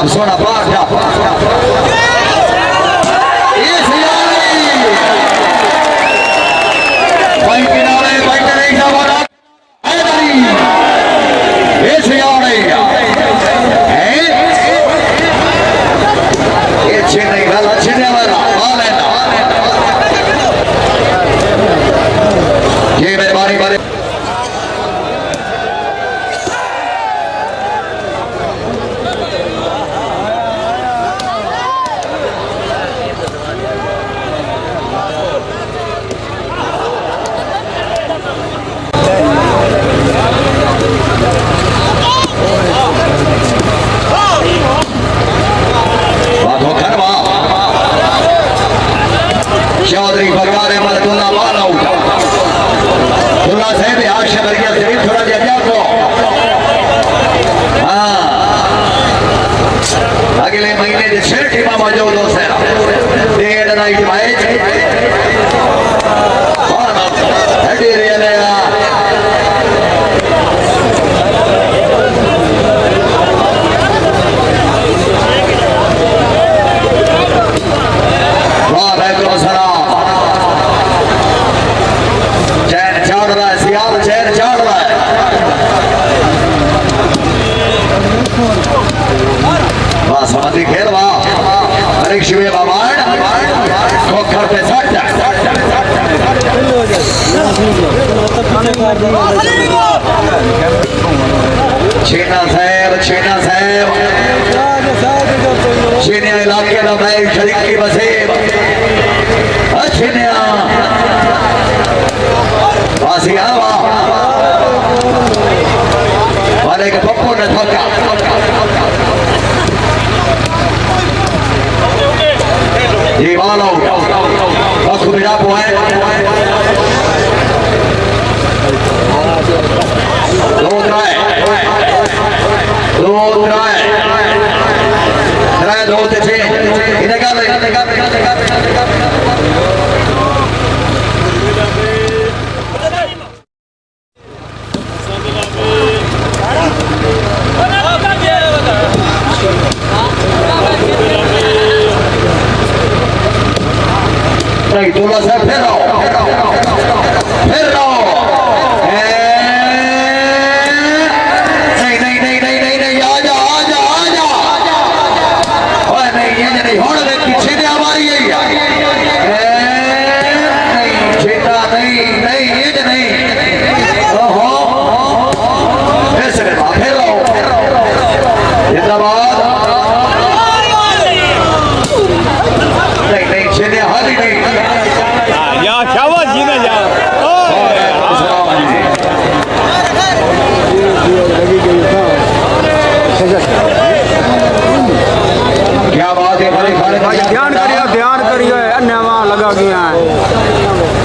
आप सोना पाठ चौधरी बरगार अहमदुल्ला वाला थोड़ा साहब आश वर्गिया शरीफ थोड़ा जजा को हाँ अगले महीने के 6 टीमा मौजूद हो सर डेढ़ नाइट मैच समाधि खेल परीक्षा में बाबाड़ खोखर पे छीना साहब छीनिया इलाके का मैं शरीक की बसेब छीनिया वासिया वाले के पप्पू ने ठोका ये वाला बस मेरा पॉइंट दो ट्राई दो तेरे इधर का नहीं थोड़ा सा फिर रहो नहीं आजा और नहीं ये नहीं होने दे पीछे ने हमारी यही नहीं छेटा नहीं ये नहीं ओहो ऐसे में फिर रहो जिंदाबाद नहीं छेने हाली नहीं क्या बात है ध्यान करिए अन्य वहां लगा गया है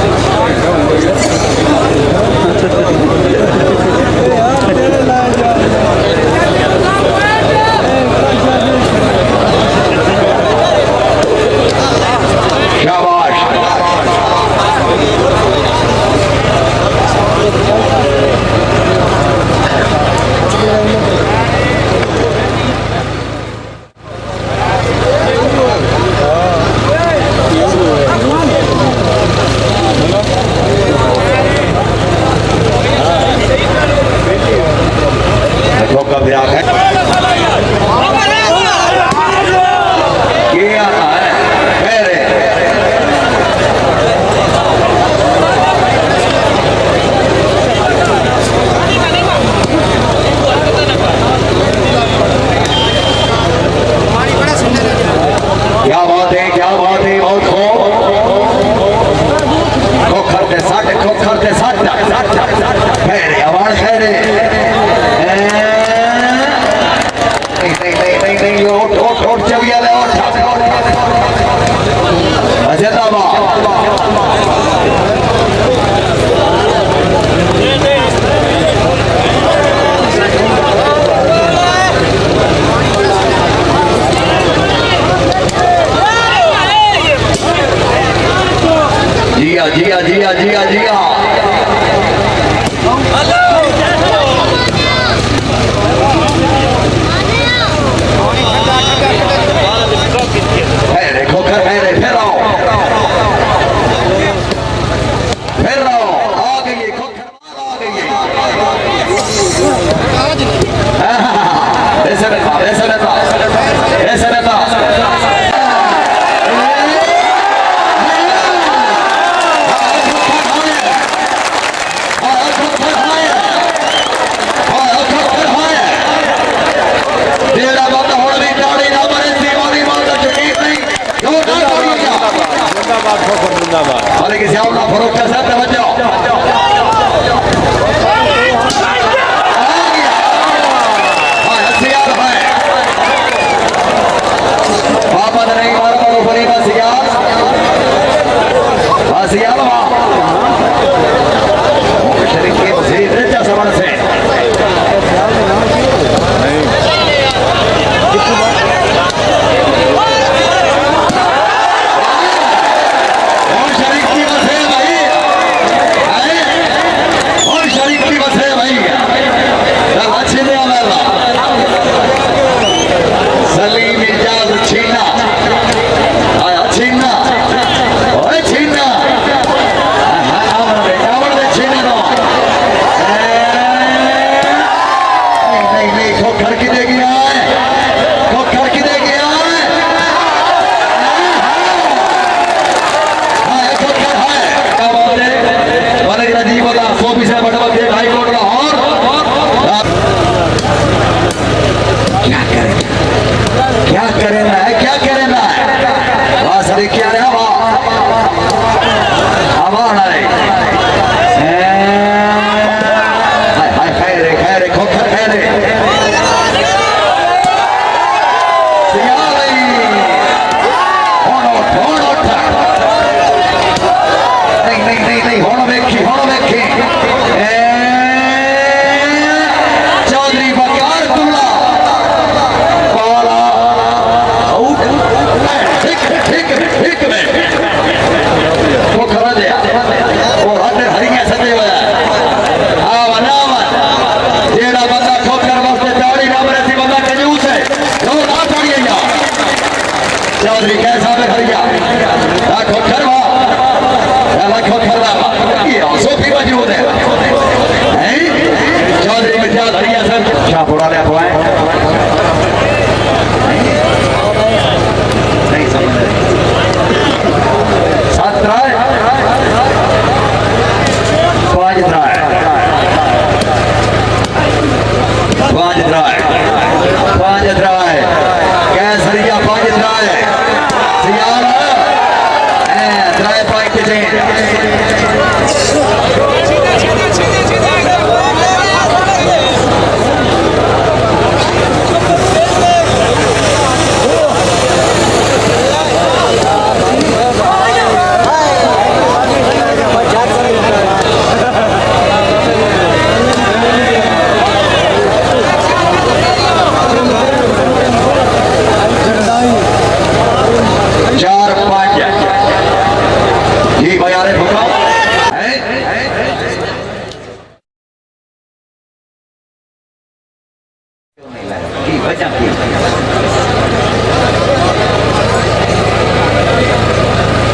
हेलो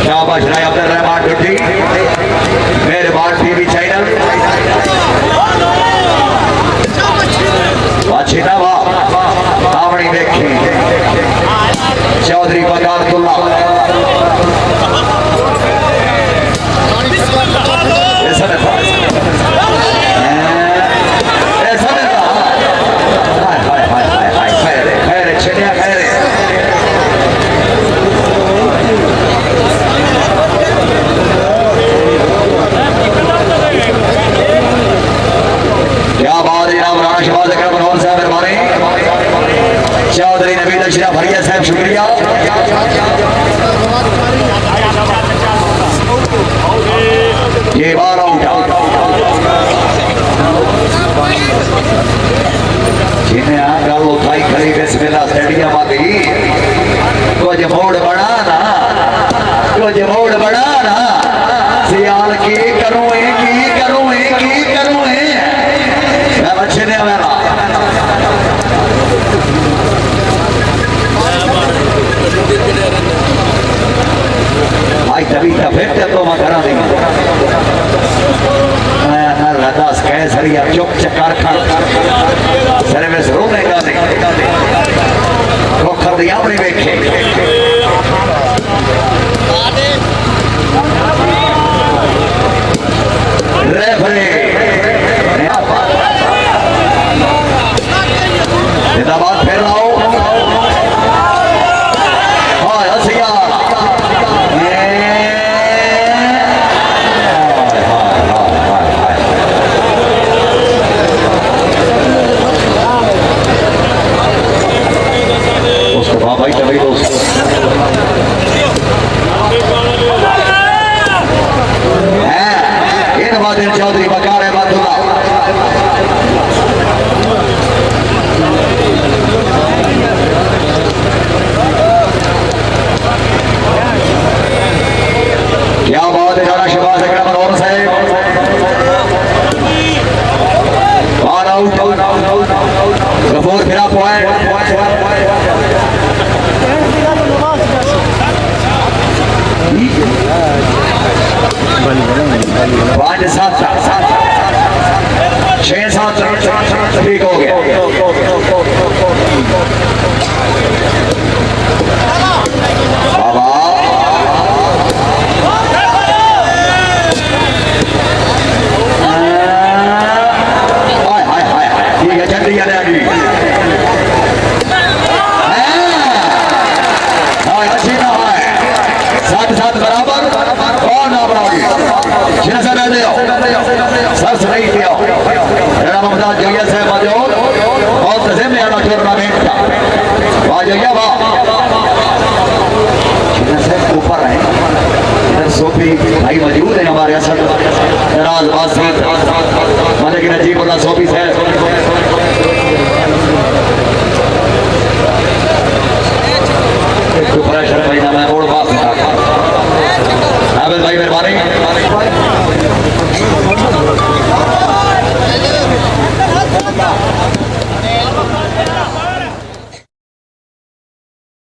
शाबाश राय अब्दुल रहमान डुट्टी मेहरबान टीवी चैनल अच्छी नवा धावणी देखी चौधरी बगावतुल्ला चौधरी नबी दक्षिणा भरिया साहब शुक्रिया ये बार आउट जिन्हें गल उठाई खड़ी बिस्मिल्लाह स्टेडियम आ गई कुछ मोड़ बनाना सियाल की करूं मैं बच्चे ने मेरा आई तभी फिर तो मैं करा देंगे मैं लदास कैस करिया चुप चकार खा सर्विस रोने का नहीं खोखर दी अपनी वेखे रेफरी जिंदाबाद फिर लाओ हाय हसिया उसको बाबा ही चले दोस्तों चौधरी बकार है बादुल्ला क्या बात है जाना शहबाज अकरम मनोहर साहब ऑल आउट गफूर फिरा पॉइंट 5-7 6-7 ठीक हो गया बाबा हाय हाय हाय ठीक है चल दिया अभी अच्छी ना है 7-7 बराबर और ना बराबर सर्च नहीं किया ममताज जगह से मौजूद और तजे में आना टूर्नामेंट का वहाँ जगह ऊपर है इधर सोफी भाई मौजूद है हमारे असद राज बासी मलिक नजीबुल्लाह सोफी साहब